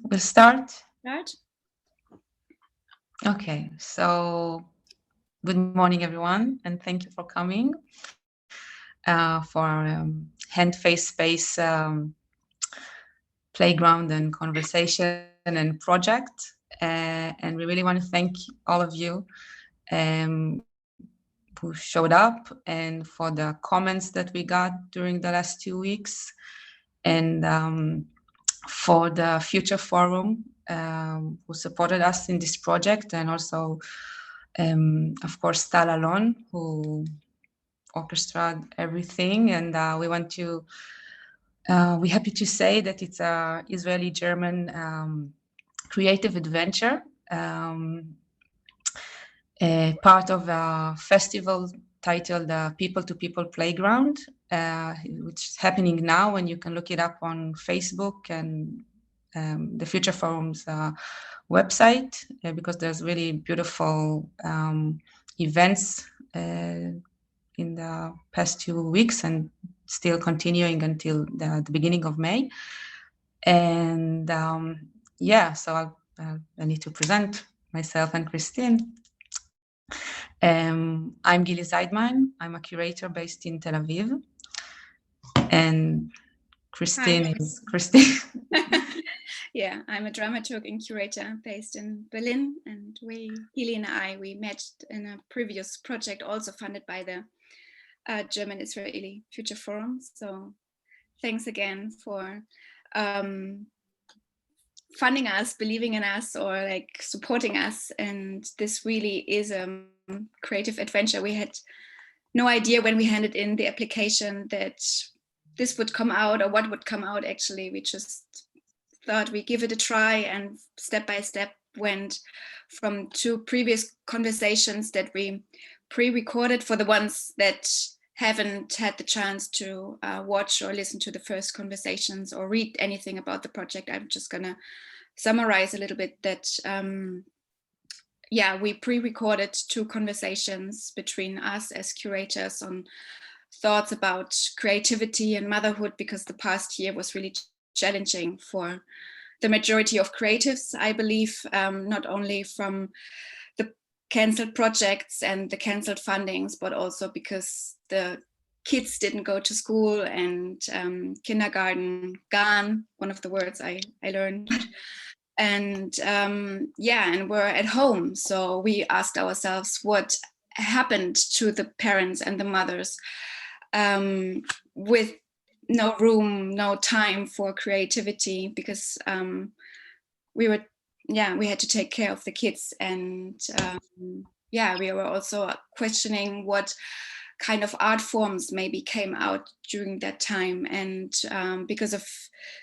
We'll start. Right? Okay, so good morning, everyone, and thank you for coming for our hand face space playground and conversation and project. And we really want to thank all of you who showed up and for the comments that we got during the last 2 weeks, and for the Future Forum who supported us in this project, and also, of course, Tal Alon, who orchestrated everything. And we're happy to say that it's a Israeli-German creative adventure, part of a festival titled People to People Playground, which is happening now, and you can look it up on Facebook and the Future Forum's website, because there's really beautiful events in the past 2 weeks and still continuing until the beginning of May. And so I need to present myself and Christine. I'm Gili Zaidman. I'm a curator based in Tel Aviv. And Christine is Christine. Yeah, I'm a dramaturg and curator based in Berlin. And Gili and I, we met in a previous project also funded by the German-Israeli Future Forum. So thanks again for funding us, believing in us, or like supporting us. And this really is a creative adventure. We had no idea when we handed in the application that this would come out or what would come out. Actually, we just thought we give it a try, and step by step went from 2 previous conversations that we pre-recorded for the ones that haven't had the chance to watch or listen to the first conversations or read anything about the project. I'm just gonna summarize a little bit that we pre-recorded 2 conversations between us as curators on thoughts about creativity and motherhood, because the past year was really challenging for the majority of creatives, I believe, not only from the cancelled projects and the cancelled fundings, but also because the kids didn't go to school and kindergarten gone, one of the words I learned. And and we're at home. So we asked ourselves what happened to the parents and the mothers with no room, no time for creativity, because we had to take care of the kids. And we were also questioning what kind of art forms maybe came out during that time. And because of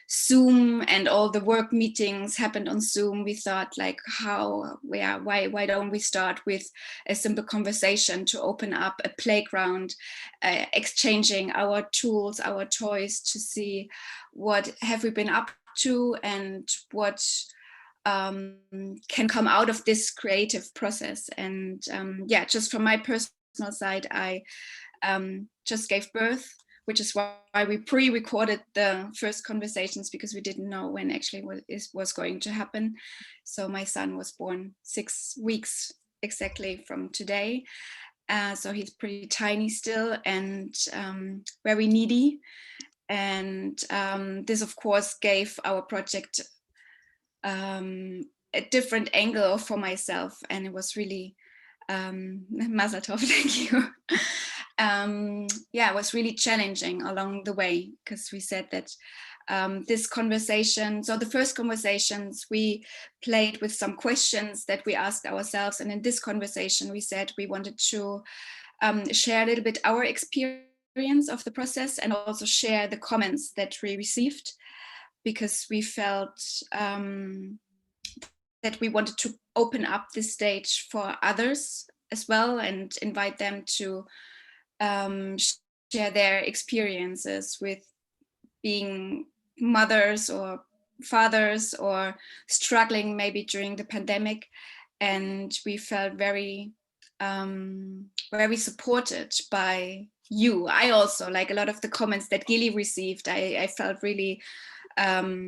Zoom and all the work meetings happened on Zoom, we thought like, why don't we start with a simple conversation to open up a playground, exchanging our tools, our toys, to see what have we been up to and what can come out of this creative process. And just from my personal side, I just gave birth, which is why we pre-recorded the first conversations, because we didn't know when actually was going to happen. So my son was born 6 weeks exactly from today. So he's pretty tiny still, and very needy. And this, of course, gave our project a different angle for myself, and it was really Mazel tov, thank you. It was really challenging along the way, because we said that this conversation, so the first conversations we played with some questions that we asked ourselves, and in this conversation we said we wanted to share a little bit our experience of the process, and also share the comments that we received, because we felt that we wanted to open up this stage for others as well, and invite them to share their experiences with being mothers or fathers, or struggling maybe during the pandemic. And we felt very supported by you. I also, like a lot of the comments that Gili received, I felt really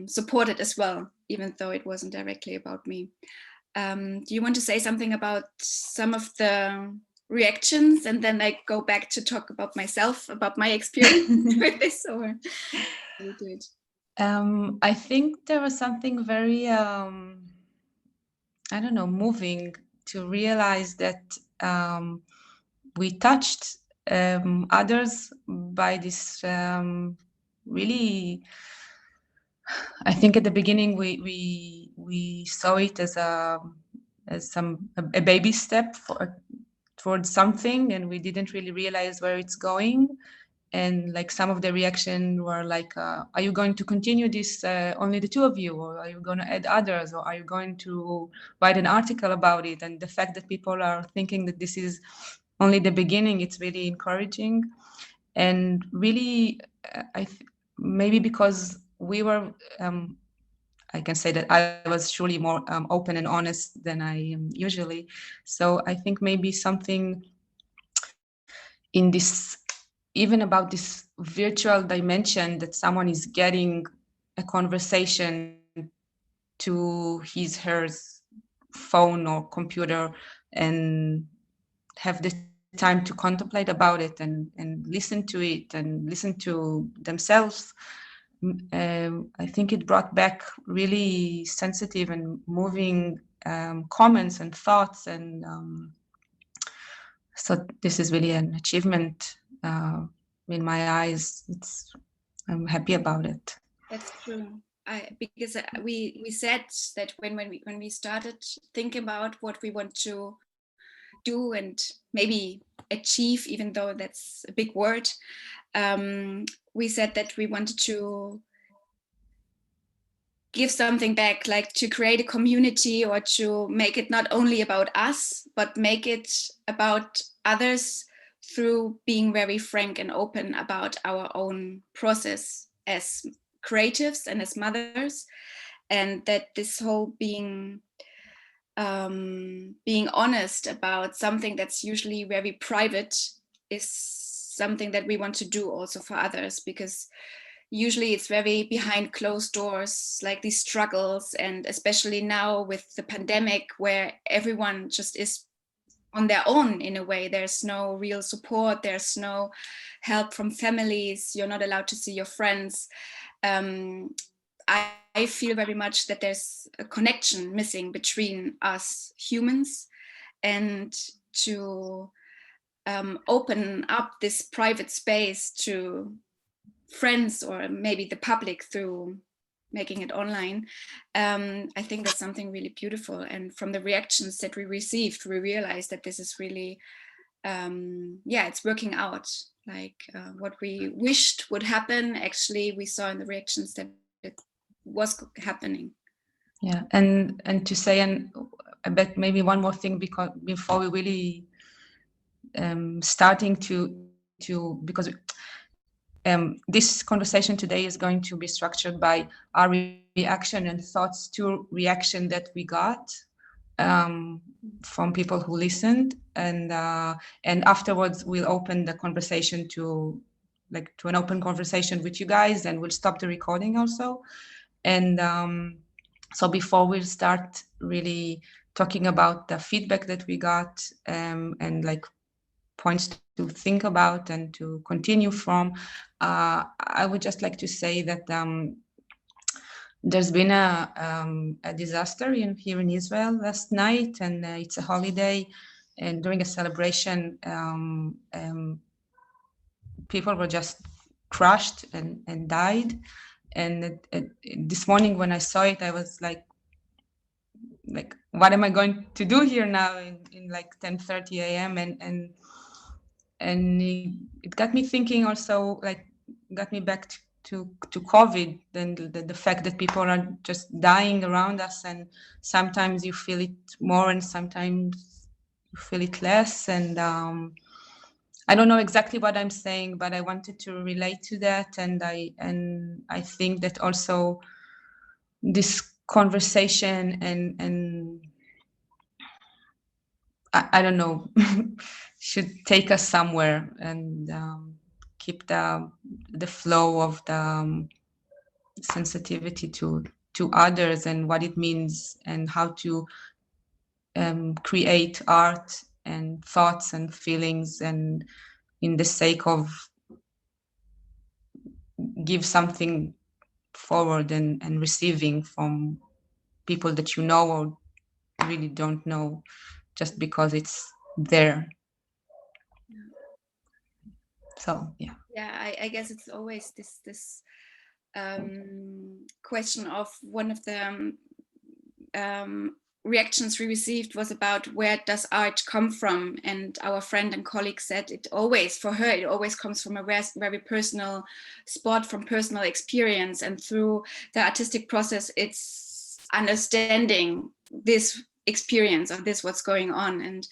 supported as well, even though it wasn't directly about me. Do you want to say something about some of the reactions, and then I go back to talk about myself, about my experience with this, or we do it? I think there was something very, I don't know, moving to realize that we touched others by this really. I think at the beginning we saw it as a baby step towards something, and we didn't really realize where it's going. And like some of the reaction were like, are you going to continue this only the two of you, or are you going to add others, or are you going to write an article about it? And the fact that people are thinking that this is only the beginning, it's really encouraging. And really, maybe because we were, I can say that I was surely more open and honest than I am usually. So I think maybe something in this, even about this virtual dimension, that someone is getting a conversation to his, hers phone or computer and have the time to contemplate about it and listen to it and listen to themselves. I think it brought back really sensitive and moving comments and thoughts, and so this is really an achievement in my eyes. I'm happy about it. That's true. Because we said that when we started thinking about what we want to do and maybe achieve, even though that's a big word, we said that we wanted to give something back, like to create a community, or to make it not only about us, but make it about others through being very frank and open about our own process as creatives and as mothers. And that this whole being honest about something that's usually very private is something that we want to do also for others, because usually it's very behind closed doors, like these struggles. And especially now with the pandemic, where everyone just is on their own in a way, there's no real support, there's no help from families, you're not allowed to see your friends. I feel very much that there's a connection missing between us humans, and to open up this private space to friends or maybe the public through making it online. I think that's something really beautiful. And from the reactions that we received, we realized that this is really, it's working out. Like what we wished would happen, actually, we saw in the reactions that it was happening. Yeah, and to say, and I bet maybe one more thing, because before we really starting to because this conversation today is going to be structured by our reaction and thoughts to reaction that we got from people who listened, and afterwards we'll open the conversation to an open conversation with you guys, and we'll stop the recording also. And so before we start really talking about the feedback that we got, and like points to think about and to continue from, I would just like to say that there's been a disaster here in Israel last night, and it's a holiday, and during a celebration, people were just crushed and died. And this morning when I saw it, I was like, what am I going to do here now in like 10:30 a.m. and it got me thinking also, like got me back to COVID, and the fact that people are just dying around us, and sometimes you feel it more and sometimes you feel it less. And I don't know exactly what I'm saying, but I wanted to relate to that. And I think that also this conversation and I don't know, should take us somewhere, and keep the flow of sensitivity to others and what it means and how to create art and thoughts and feelings, and in the sake of give something forward and receiving from people that you know or really don't know, just because it's there. So yeah, I guess it's always this question of one of the reactions we received was about where does art come from, and our friend and colleague said it always, for her, it always comes from a very personal spot, from personal experience, and through the artistic process it's understanding this experience of this, what's going on. And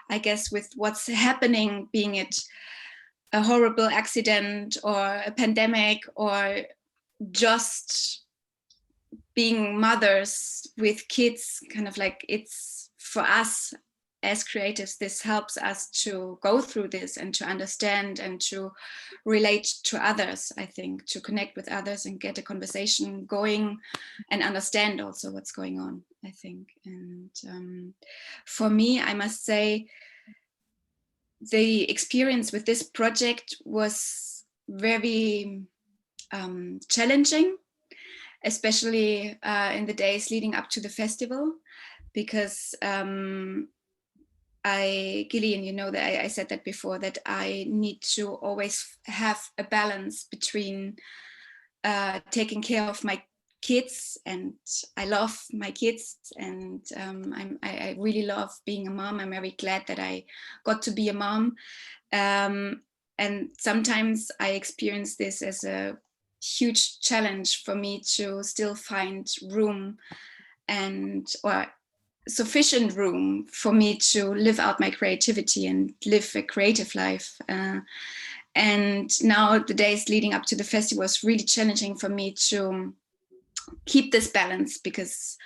I guess with what's happening, being it a horrible accident or a pandemic or just being mothers with kids, kind of like, it's for us as creatives, this helps us to go through this and to understand and to relate to others, I think, to connect with others and get a conversation going and understand also what's going on, I think. And for me, I must say, the experience with this project was very challenging, especially in the days leading up to the festival, because Gili, and you know that I said that before, that I need to always have a balance between taking care of my kids, and I love my kids, and I really love being a mom. I'm very glad that I got to be a mom, and sometimes I experience this as a huge challenge for me to still find room or sufficient room for me to live out my creativity and live a creative life. And now the days leading up to the festival was really challenging for me to keep this balance, because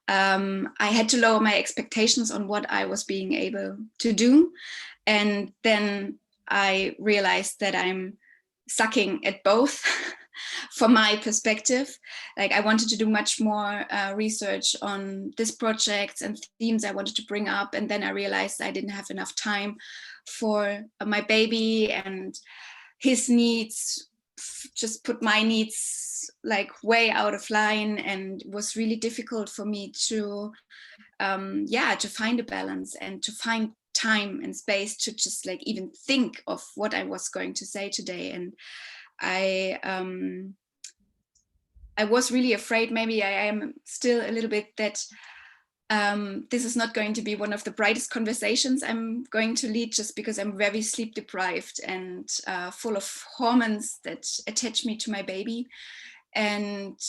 I had to lower my expectations on what I was being able to do. And then I realized that I'm sucking at both from my perspective. Like, I wanted to do much more research on this project and themes I wanted to bring up. And then I realized I didn't have enough time for my baby and his needs, just put my needs like way out of line. And it was really difficult for me to find a balance and to find time and space to just like even think of what I was going to say today. And I was really afraid, maybe I am still a little bit, that this is not going to be one of the brightest conversations I'm going to lead, just because I'm very sleep deprived and full of hormones that attach me to my baby. And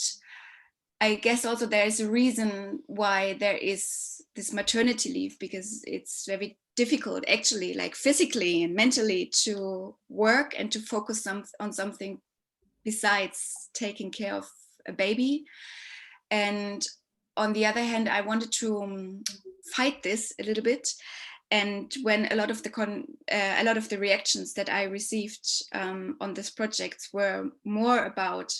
I guess also there is a reason why there is this maternity leave, because it's very difficult, actually, like physically and mentally, to work and to focus on something besides taking care of a baby. And on the other hand, I wanted to fight this a little bit. And when a lot of the reactions that I received on this project were more about,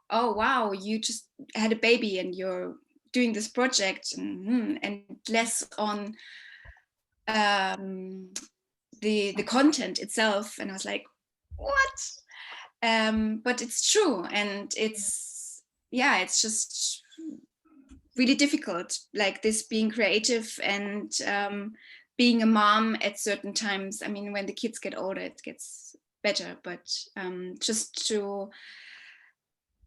oh wow, you just had a baby and you're doing this project, and less on the content itself. And I was like, what? But it's true, and it's just really difficult, like this, being creative and being a mom at certain times. I mean, when the kids get older, it gets better, but just to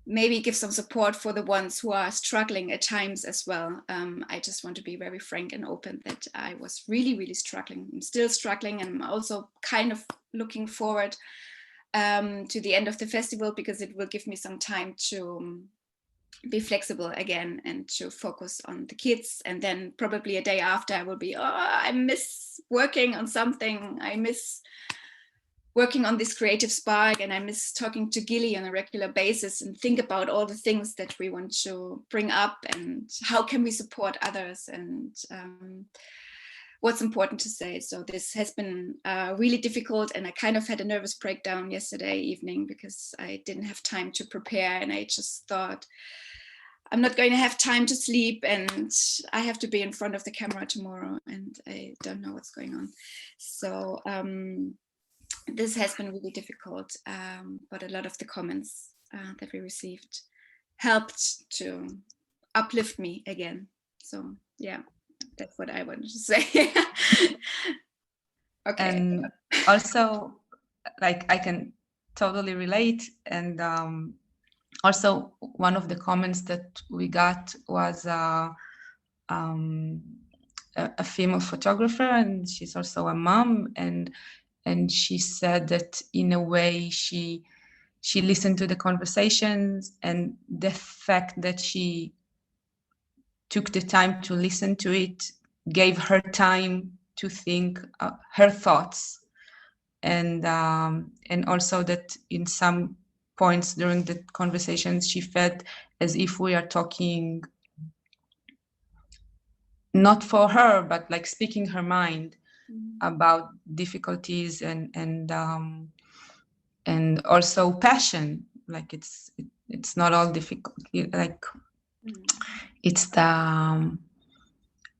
maybe give some support for the ones who are struggling at times as well. I just want to be very frank and open that I was really, really struggling. I'm still struggling, and I'm also kind of looking forward to the end of the festival, because it will give me some time to be flexible again and to focus on the kids. And then probably a day after, I will be, I miss working on something. I miss working on this creative spark, and I miss talking to Gili on a regular basis and think about all the things that we want to bring up and how can we support others. And what's important to say. So this has been really difficult, and I kind of had a nervous breakdown yesterday evening because I didn't have time to prepare, and I just thought, I'm not going to have time to sleep, and I have to be in front of the camera tomorrow, and I don't know what's going on. So this has been really difficult, but a lot of the comments that we received helped to uplift me again. So yeah, that's what I wanted to say. Okay. And also, like, I can totally relate. And also, one of the comments that we got was a female photographer, and she's also a mom, and she said that in a way she listened to the conversations, and the fact that she took the time to listen to it gave her time to think her thoughts, and also that in some points during the conversations she felt as if we are talking not for her, but like speaking her mind about difficulties and also passion. Like it's not all difficult. Like it's the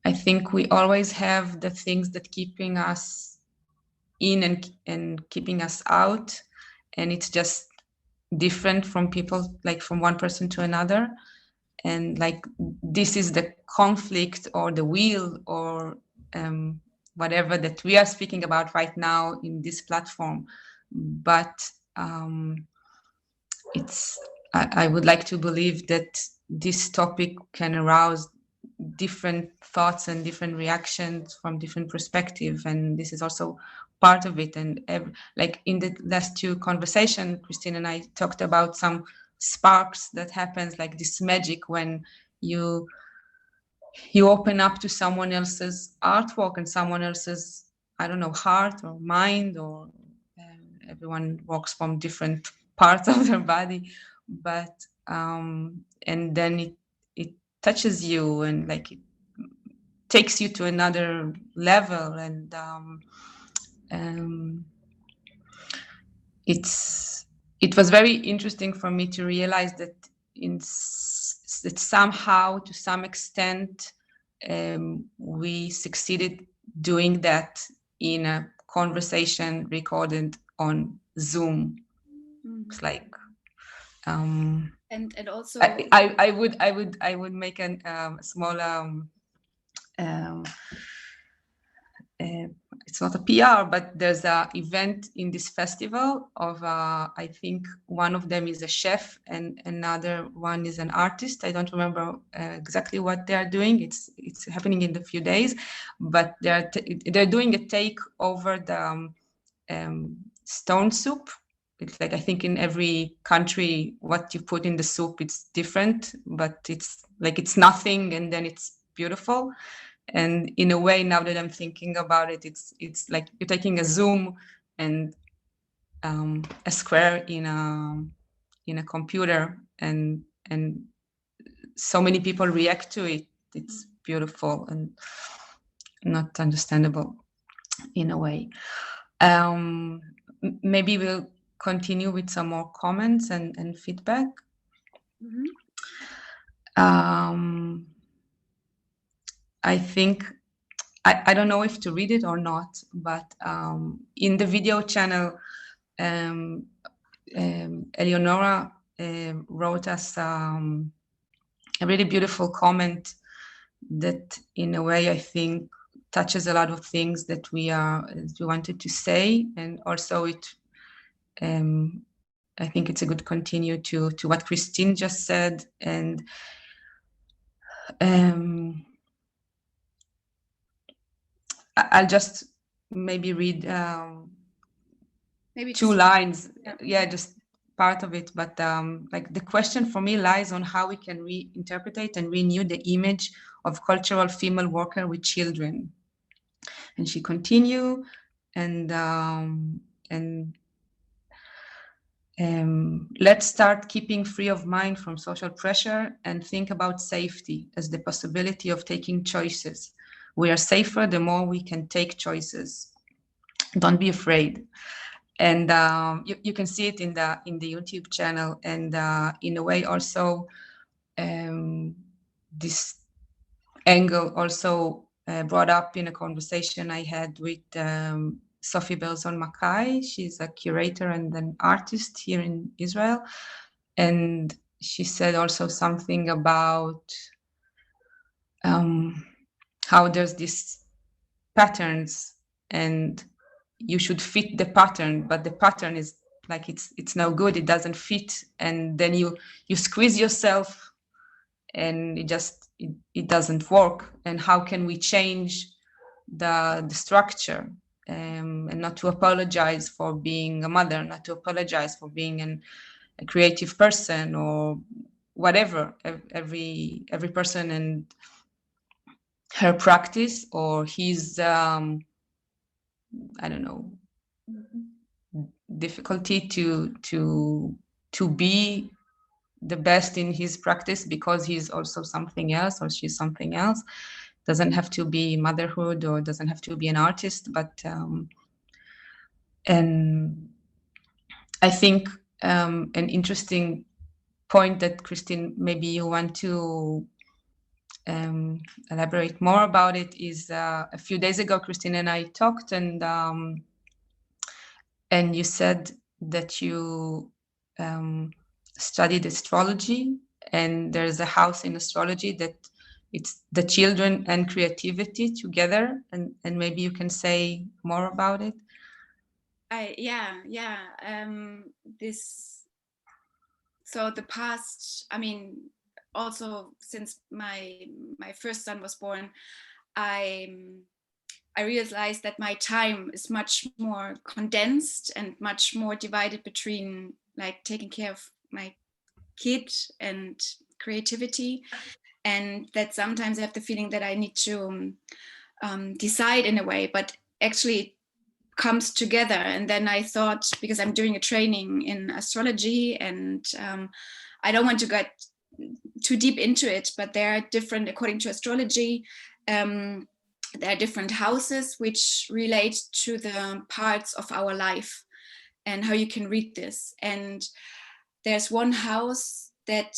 I think we always have the things that keeping us in and keeping us out, and it's just different from people, like from one person to another. And like this is the conflict or the will or whatever that we are speaking about right now in this platform. But I would like to believe that this topic can arouse different thoughts and different reactions from different perspectives, and this is also part of it. And like in the last two conversations, Christine and I talked about some sparks that happens, like this magic when you open up to someone else's artwork and someone else's, I don't know, heart or mind, or everyone works from different parts of their body, but and then it touches you, and like it takes you to another level. And it was very interesting for me to realize that that somehow, to some extent, we succeeded doing that in a conversation recorded on Zoom. It's like and also I would make a small it's not a PR, but there's a event in this festival of I think one of them is a chef and another one is an artist. I don't remember exactly what they are doing. It's happening in a few days, but they're doing a take over the stone soup. It's like, I think in every country what you put in the soup, it's different, but it's like it's nothing and then it's beautiful. And in a way, now that I'm thinking about it, it's like you're taking a zoom and a square in a computer, and so many people react to it. It's beautiful and not understandable in a way. Maybe we'll continue with some more comments and feedback. I think I don't know if to read it or not, but in the video channel, Eleonora wrote us a really beautiful comment that, in a way, I think touches a lot of things that we wanted to say, and also it. I think it's a good continue to what Christine just said, and I'll just maybe read maybe two lines. Yeah, just part of it. But like the question for me lies on how we can reinterpret and renew the image of cultural female worker with children. And she continue, and let's start keeping free of mind from social pressure and think about safety as the possibility of taking choices. we are safer, the more we can take choices. Don't be afraid. And you can see it in the YouTube channel, and in a way also this angle also brought up in a conversation I had with Sophie Belzon-Mackay. She's a curator and an artist here in Israel, and she said also something about how there's these patterns and you should fit the pattern, but the pattern is like it's no good, it doesn't fit, and then you squeeze yourself and it doesn't work. And how can we change the structure, and not to apologize for being a mother, not to apologize for being a creative person or whatever. Every person and her practice or his I don't know, difficulty to be the best in his practice because he's also something else or she's something else. Doesn't have to be motherhood or doesn't have to be an artist, but and I think an interesting point that Christine, maybe you want to elaborate more about it is a few days ago, Christine and I talked, and you said that you studied astrology, and there's a house in astrology that it's the children and creativity together, and maybe you can say more about it. So the past, I mean, also since my first son was born, I realized that my time is much more condensed and much more divided between like taking care of my kid and creativity, and that sometimes I have the feeling that I need to decide in a way, but actually it comes together. And then I thought, because I'm doing a training in astrology, and I don't want to get too deep into it, but there are different, according to astrology, there are different houses which relate to the parts of our life and how you can read this. And there's one house that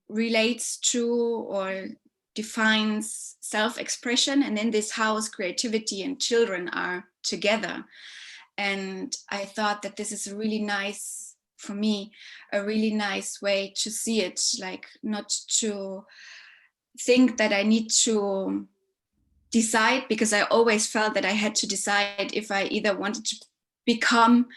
relates to or defines self-expression, and in this house creativity and children are together. And I thought that this is a really nice, for me, a really nice way to see it, like not to think that I need to decide, because I always felt that I had to decide if I either wanted to become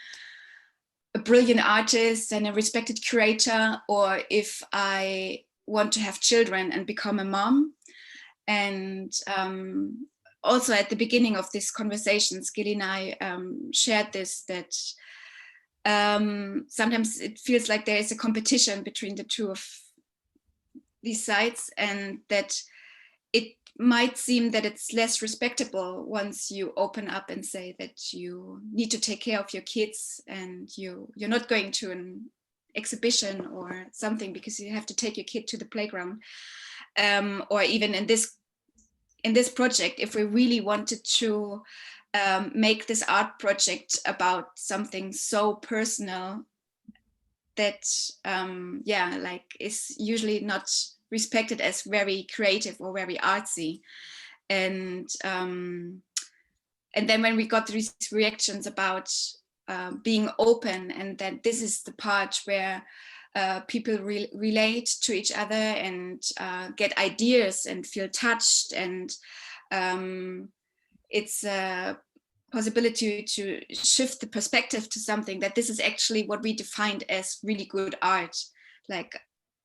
a brilliant artist and a respected curator, or if I want to have children and become a mom. And also at the beginning of these conversations, Gili and I shared this, that sometimes it feels like there is a competition between the two of these sides, and that it might seem that it's less respectable once you open up and say that you need to take care of your kids and you're not going to an exhibition or something because you have to take your kid to the playground, or even in this project, if we really wanted to make this art project about something so personal that like is usually not respected as very creative or very artsy. And then when we got these reactions about being open, and that this is the part where people relate to each other and get ideas and feel touched, and it's a possibility to shift the perspective to something, that this is actually what we defined as really good art, like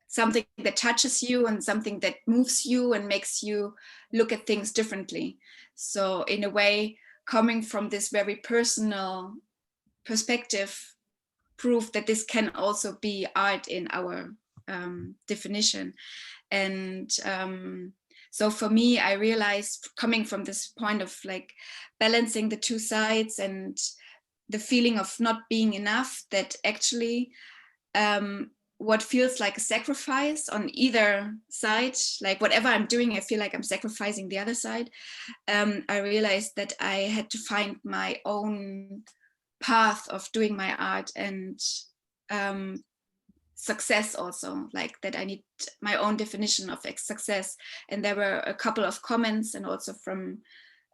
something that touches you and something that moves you and makes you look at things differently. So in a way, coming from this very personal perspective, proof that this can also be art in our definition. And so for me, I realized, coming from this point of like balancing the two sides and the feeling of not being enough, that actually what feels like a sacrifice on either side, like whatever I'm doing, I feel like I'm sacrificing the other side. I realized that I had to find my own path of doing my art, and success also, like that I need my own definition of success. And there were a couple of comments, and also from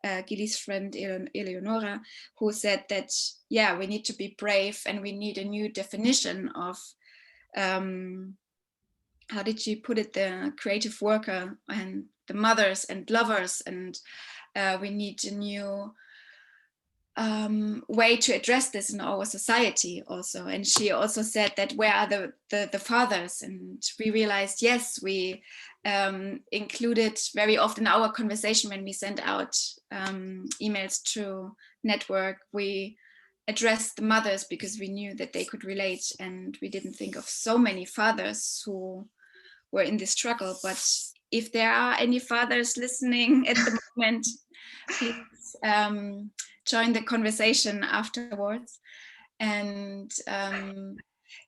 Gili's friend Eleonora, who said that, yeah, we need to be brave and we need a new definition of, how did she put it, the creative worker and the mothers and lovers, and we need a new way to address this in our society also. And she also said that where are the fathers? And we realized, yes, we included very often in our conversation when we sent out emails to network, we addressed the mothers because we knew that they could relate, and we didn't think of so many fathers who were in this struggle. But if there are any fathers listening at the moment, please join the conversation afterwards. And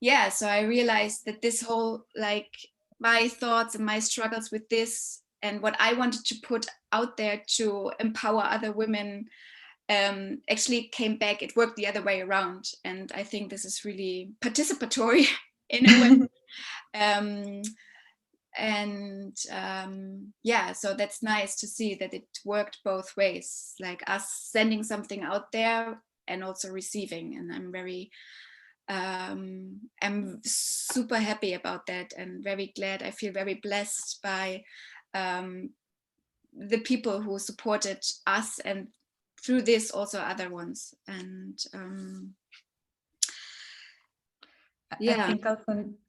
yeah, so I realized that this whole, like, my thoughts and my struggles with this and what I wanted to put out there to empower other women actually came back. It worked the other way around, and I think this is really participatory in a way. And yeah, so that's nice to see that it worked both ways, like us sending something out there and also receiving. And I'm super happy about that, and very glad. I feel very blessed by the people who supported us, and through this also other ones. And yeah, I think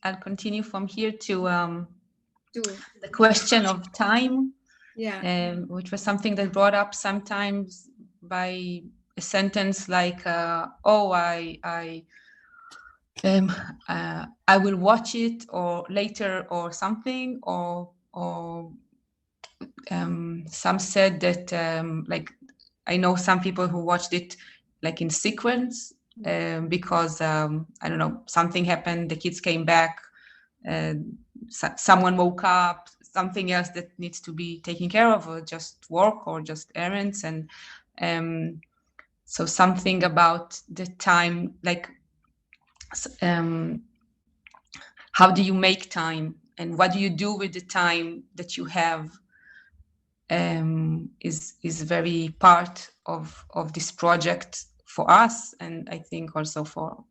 I'll continue from here to the question of time, yeah, which was something that brought up sometimes by a sentence like, "Oh, I will watch it or later or something," or some said that like, I know some people who watched it like in sequence because I don't know, something happened, the kids came back, someone woke up, something else that needs to be taken care of, or just work or just errands. And so something about the time, like how do you make time and what do you do with the time that you have, is very part of this project for us, and I think also for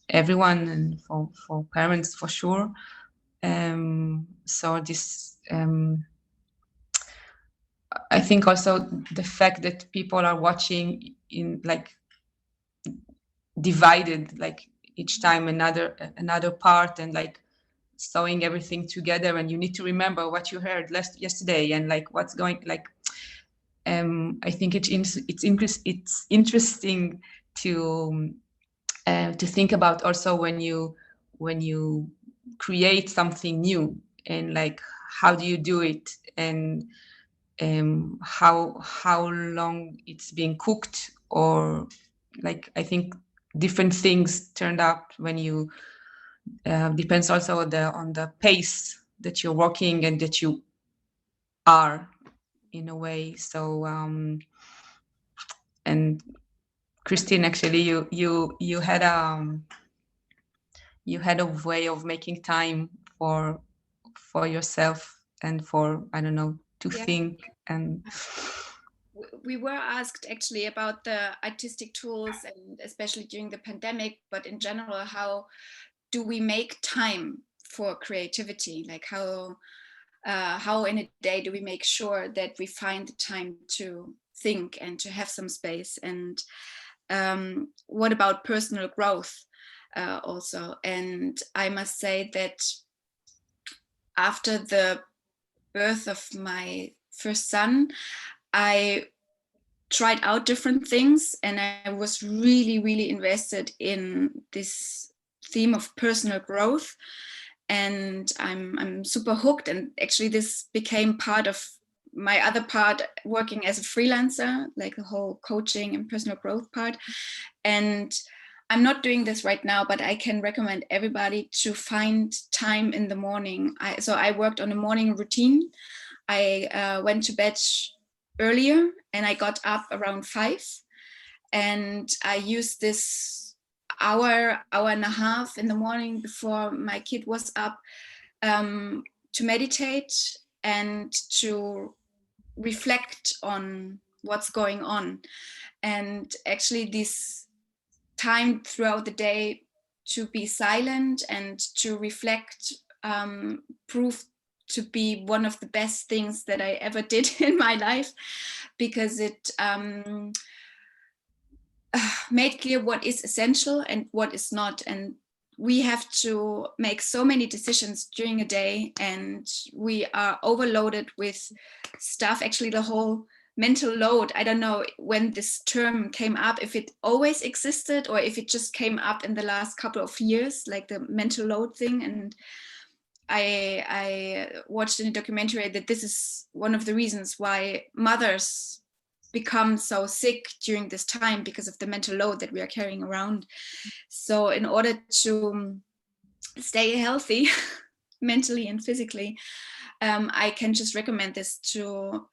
everyone, and for parents for sure. So this, I think also the fact that people are watching in like divided, like each time another part, and like sewing everything together, and you need to remember what you heard yesterday and like what's going, like I think it's interesting to think about also when you create something new, and like how do you do it, and how long it's being cooked, or like I think different things turned up when you depends also on the pace that you're working and that you are, in a way. So and Christine, actually you had a way of making time for yourself and for, I don't know, to yeah. think. And We were asked actually about the artistic tools, and especially during the pandemic, but in general, how do we make time for creativity? Like how in a day do we make sure that we find the time to think and to have some space? And what about personal growth also? And I must say that after the birth of my first son, I tried out different things, and I was really, really invested in this theme of personal growth. And I'm super hooked. And actually, this became part of my other part, working as a freelancer, like the whole coaching and personal growth part. And I'm not doing this right now, but I can recommend everybody to find time in the morning. So I worked on a morning routine. I went to bed earlier and I got up around 5, and I used this hour and a half in the morning before my kid was up to meditate and to reflect on what's going on. And actually this time throughout the day to be silent and to reflect proved to be one of the best things that I ever did in my life, because it made clear what is essential and what is not. And we have to make so many decisions during a day, and we are overloaded with stuff. Actually, the whole mental load, I don't know when this term came up, if it always existed or if it just came up in the last couple of years, like the mental load thing. And I watched in a documentary that this is one of the reasons why mothers become so sick during this time, because of the mental load that we are carrying around. So in order to stay healthy mentally and physically, I can just recommend this, to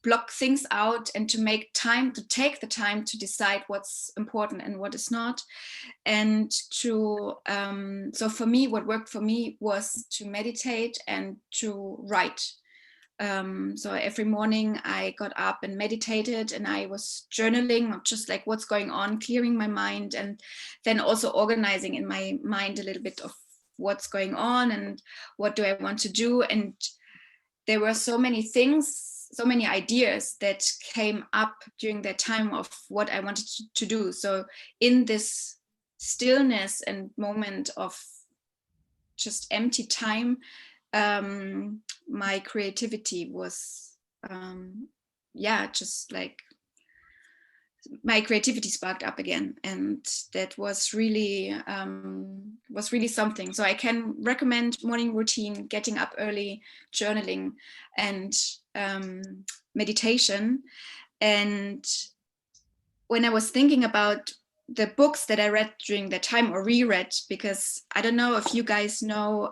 block things out and to make time, to take the time to decide what's important and what is not. And to so for me, what worked for me was to meditate and to write. So every morning I got up and meditated, and I was journaling, just like what's going on, clearing my mind, and then also organizing in my mind a little bit of what's going on and what do I want to do. And there were so many things, so many ideas that came up during that time of what I wanted to do. So in this stillness and moment of just empty time, my creativity was just like my creativity sparked up again, and that was really something. So I can recommend morning routine, getting up early, journaling, and meditation. And when I was thinking about the books that I read during that time, or reread, because I don't know if you guys know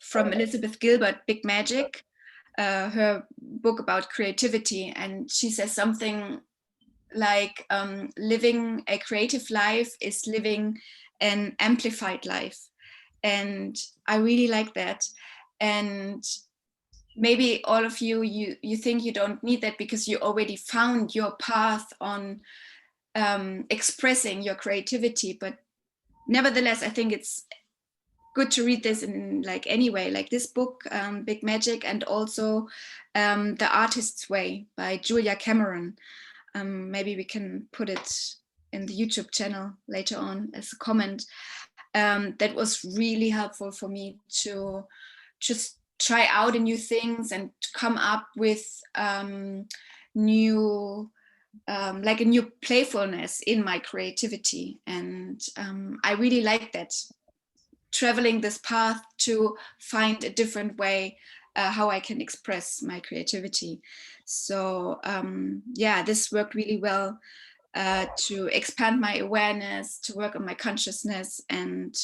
from Elizabeth Gilbert, Big Magic, her book about creativity, and she says something like living a creative life is living an amplified life. And I really like that. And maybe all of you think you don't need that because you already found your path on expressing your creativity. But nevertheless, I think it's good to read this in like anyway, like this book, Big Magic, and also The Artist's Way by Julia Cameron. Maybe we can put it in the YouTube channel later on as a comment. That was really helpful for me to just try out new things and come up with new like a new playfulness in my creativity. And I really like that, traveling this path to find a different way how I can express my creativity. So this worked really well to expand my awareness, to work on my consciousness, and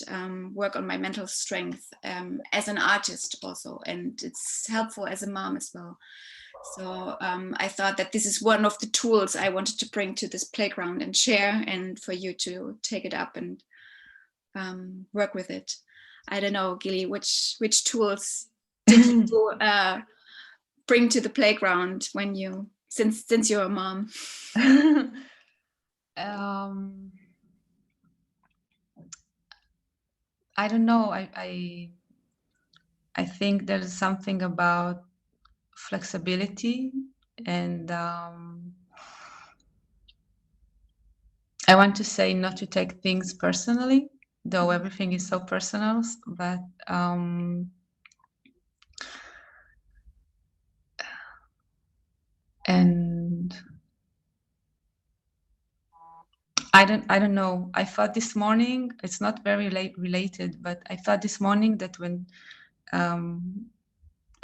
work on my mental strength as an artist also. And it's helpful as a mom as well. So I thought that this is one of the tools I wanted to bring to this playground and share, and for you to take it up and work with it. I don't know, Gili, which tools did you bring to the playground when you, since you're a mom? I don't know. I think there's something about flexibility, and I want to say not to take things personally, though everything is so personal, but and I don't know. I thought this morning, it's not very related, but I thought this morning that when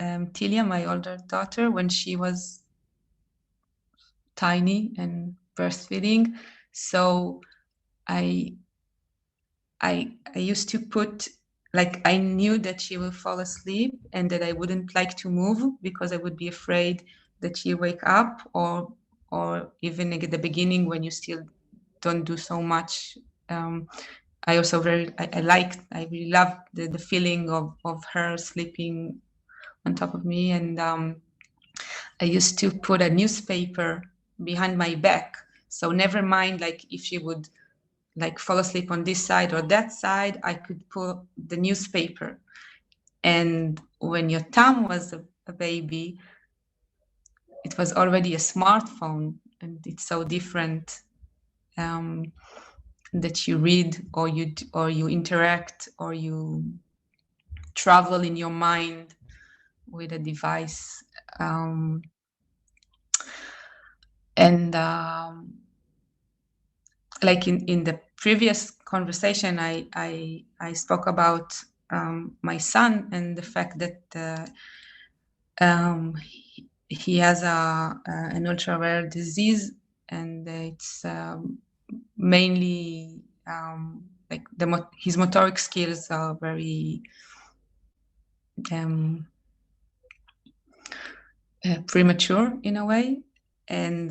Tilia, my older daughter, when she was tiny and breastfeeding, so I used to put, like, I knew that she will fall asleep and that I wouldn't like to move because I would be afraid that she wake up, or even at the beginning when you still don't do so much. I also I really loved the feeling of her sleeping on top of me. And I used to put a newspaper behind my back. So never mind, like, if she would like fall asleep on this side or that side, I could put the newspaper. And when your Yotam was a baby, it was already a smartphone, and it's so different, that you read, or you interact, or you travel in your mind with a device. And like in the previous conversation, I spoke about my son and the fact that he has an ultra rare disease, and it's mainly like his motoric skills are very premature in a way. And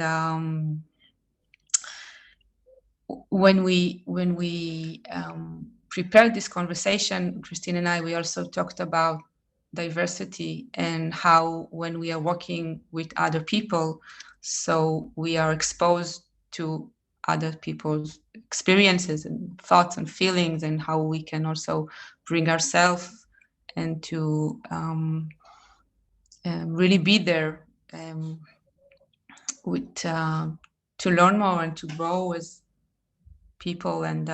when we prepared this conversation, Christine and I, we also talked about diversity and how when we are working with other people, so we are exposed to other people's experiences and thoughts and feelings, and how we can also bring ourselves and to really be there with to learn more and to grow as people. And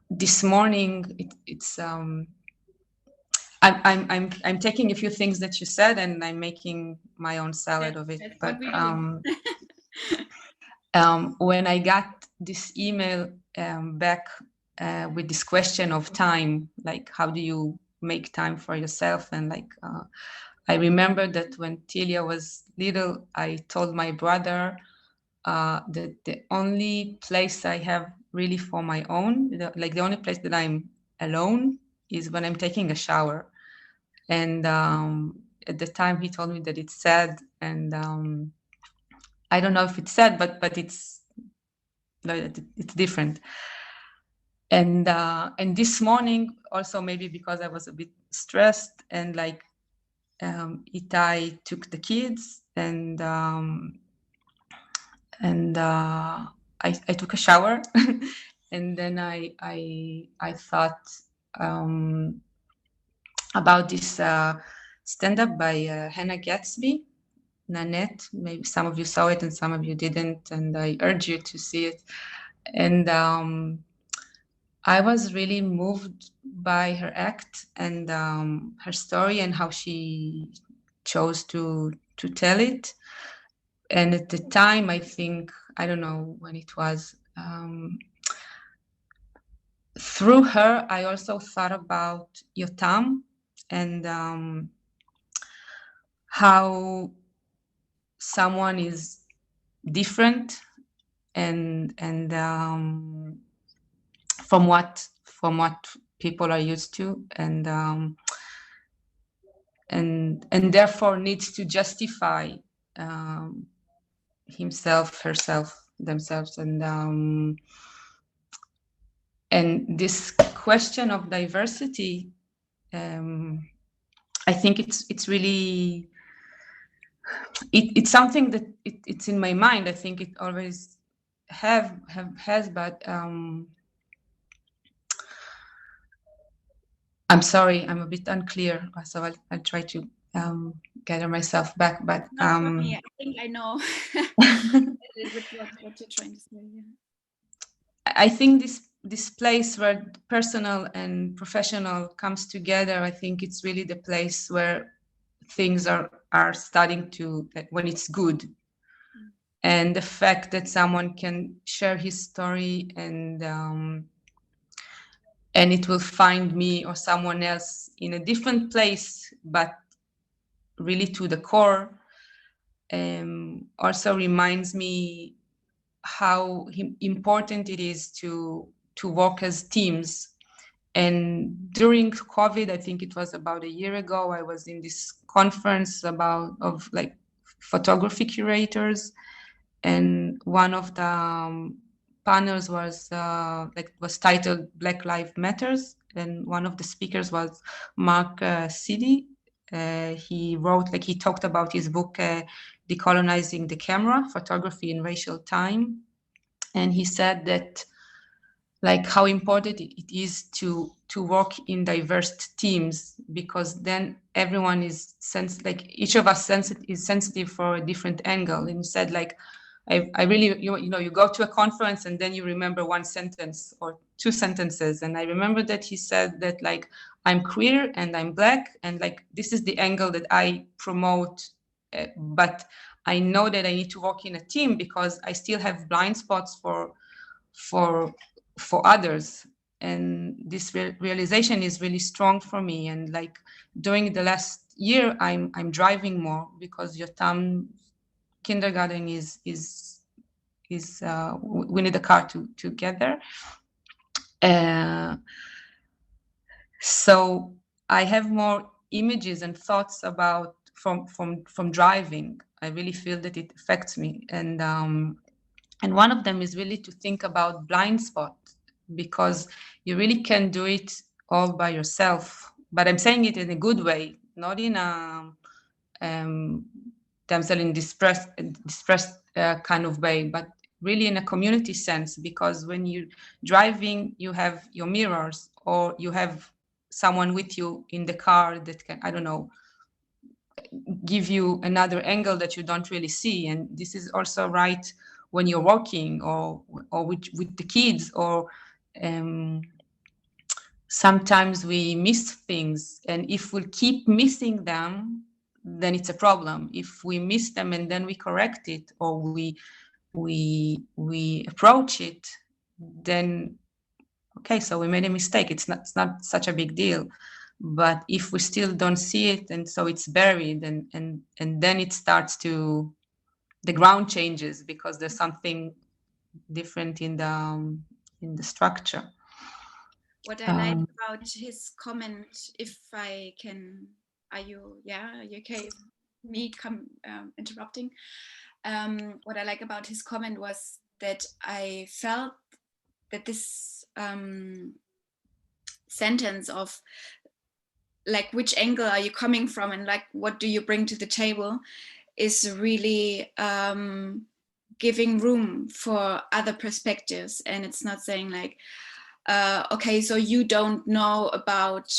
this morning, it's I'm taking a few things that you said and I'm making my own salad of it. That's But what we do. when I got this email back with this question of time, like, how do you make time for yourself? And like, I remember that when Tilia was little, I told my brother that the only place I have really for my own, the only place that I'm alone, is when I'm taking a shower. And at the time he told me that it's sad, and I don't know if it's sad, but it's different. And this morning also, maybe because I was a bit stressed, and like Itai took the kids, and I took a shower, and then I thought about this stand-up by Hannah Gatsby, Nanette. Maybe some of you saw it and some of you didn't, and I urge you to see it. And I was really moved by her act and her story and how she chose to tell it. And at the time, I think, I don't know when it was, through her, I also thought about Yotam and how someone is different and from what people are used to, and therefore needs to justify himself, herself, themselves, and this question of diversity, I think it's really it's something that it's in my mind. I think it always has, but I'm sorry, I'm a bit unclear, so I'll try to gather myself back. But Not funny. I think I know what you're trying to say. Yeah. I think this place where personal and professional comes together, I think it's really the place where things are starting to, like, when it's good. And the fact that someone can share his story and it will find me or someone else in a different place, but really to the core, also reminds me how important it is to work as teams. And during COVID, I think it was about a year ago, I was in this conference of like photography curators, and one of the panels was titled Black Lives Matters, and one of the speakers was Mark Sidi. He talked about his book Decolonizing the Camera: Photography in Racial Time, and he said that like how important it is to work in diverse teams, because then everyone is each of us is sensitive for a different angle. And he said like, I really, you go to a conference and then you remember one sentence or two sentences. And I remember that he said that like, I'm queer and I'm Black, and like, this is the angle that I promote, but I know that I need to work in a team because I still have blind spots for others. And this realization is really strong for me. And like during the last year, I'm driving more because Yotam kindergarten is we need a car to get there. So I have more images and thoughts about from driving. I really feel that it affects me. And one of them is really to think about blind spot, because you really can do it all by yourself. But I'm saying it in a good way, not in a damsel in distress kind of way, but really in a community sense. Because when you're driving, you have your mirrors, or you have someone with you in the car that can, I don't know, give you another angle that you don't really see. And this is also right when you're walking or with the kids, or sometimes we miss things, and if we keep missing them, then it's a problem. If we miss them and then we correct it, or we approach it, then okay, so we made a mistake. It's not such a big deal. But if we still don't see it, and so it's buried, and then it starts to, the ground changes because there's something different in the structure. What I like about his comment, if I can, are you okay? Me interrupting. What I like about his comment was that I felt that this sentence of like, which angle are you coming from, and like, what do you bring to the table, is really giving room for other perspectives. And it's not saying like, okay, so you don't know about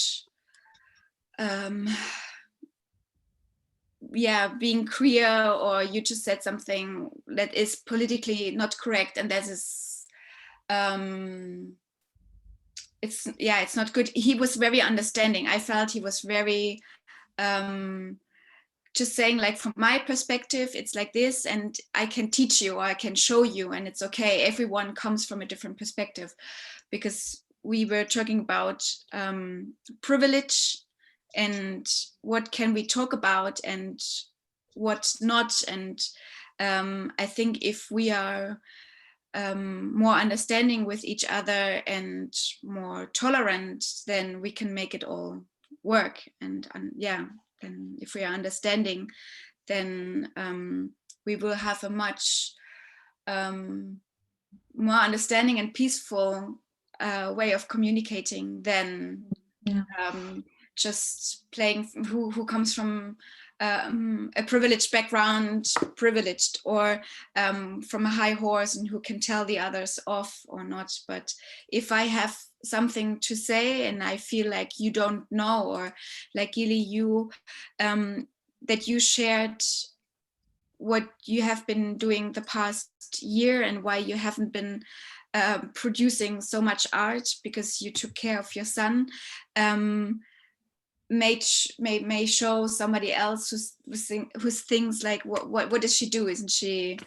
being queer, or you just said something that is politically not correct, and that is it's not good. He was very understanding. I felt he was very just saying like, from my perspective it's like this, and I can teach you, or I can show you, and it's okay. Everyone comes from a different perspective, because we were talking about privilege and what can we talk about and what not. And I think if we are more understanding with each other and more tolerant, then we can make it all work. And then if we are understanding, then we will have a much more understanding and peaceful way of communicating than just playing who comes from a privileged background, privileged, or from a high horse, and who can tell the others off or not. But if I have something to say and I feel like you don't know, or like Gili, you that you shared what you have been doing the past year and why you haven't been producing so much art because you took care of your son, may show somebody else who's thinks like, what does she do? Isn't she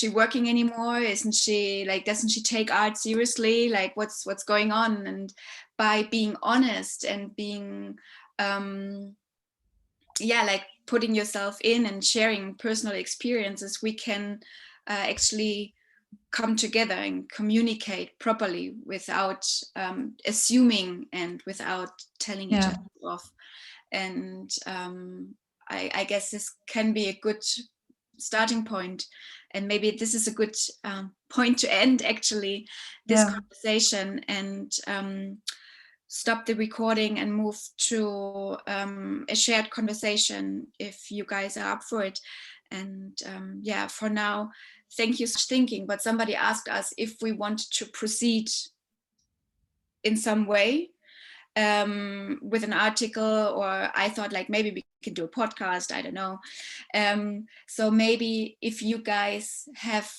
working anymore? Isn't she like, doesn't she take art seriously? Like, what's going on? And by being honest and being yeah, like putting yourself in and sharing personal experiences, we can actually come together and communicate properly without assuming and without telling each other off. And I guess this can be a good starting point, and maybe this is a good point to end actually this conversation, and stop the recording and move to a shared conversation if you guys are up for it. And yeah, for now, thank you for thinking. But somebody asked us if we want to proceed in some way with an article, or I thought like maybe we can do a podcast, I don't know. So maybe if you guys have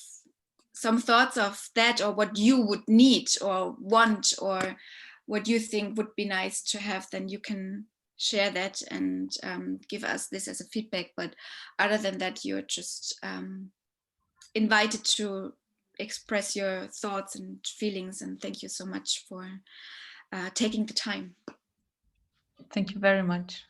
some thoughts of that, or what you would need or want, or what you think would be nice to have, then you can share that and give us this as a feedback. But other than that, you're just invited to express your thoughts and feelings. And thank you so much for taking the time. Thank you very much.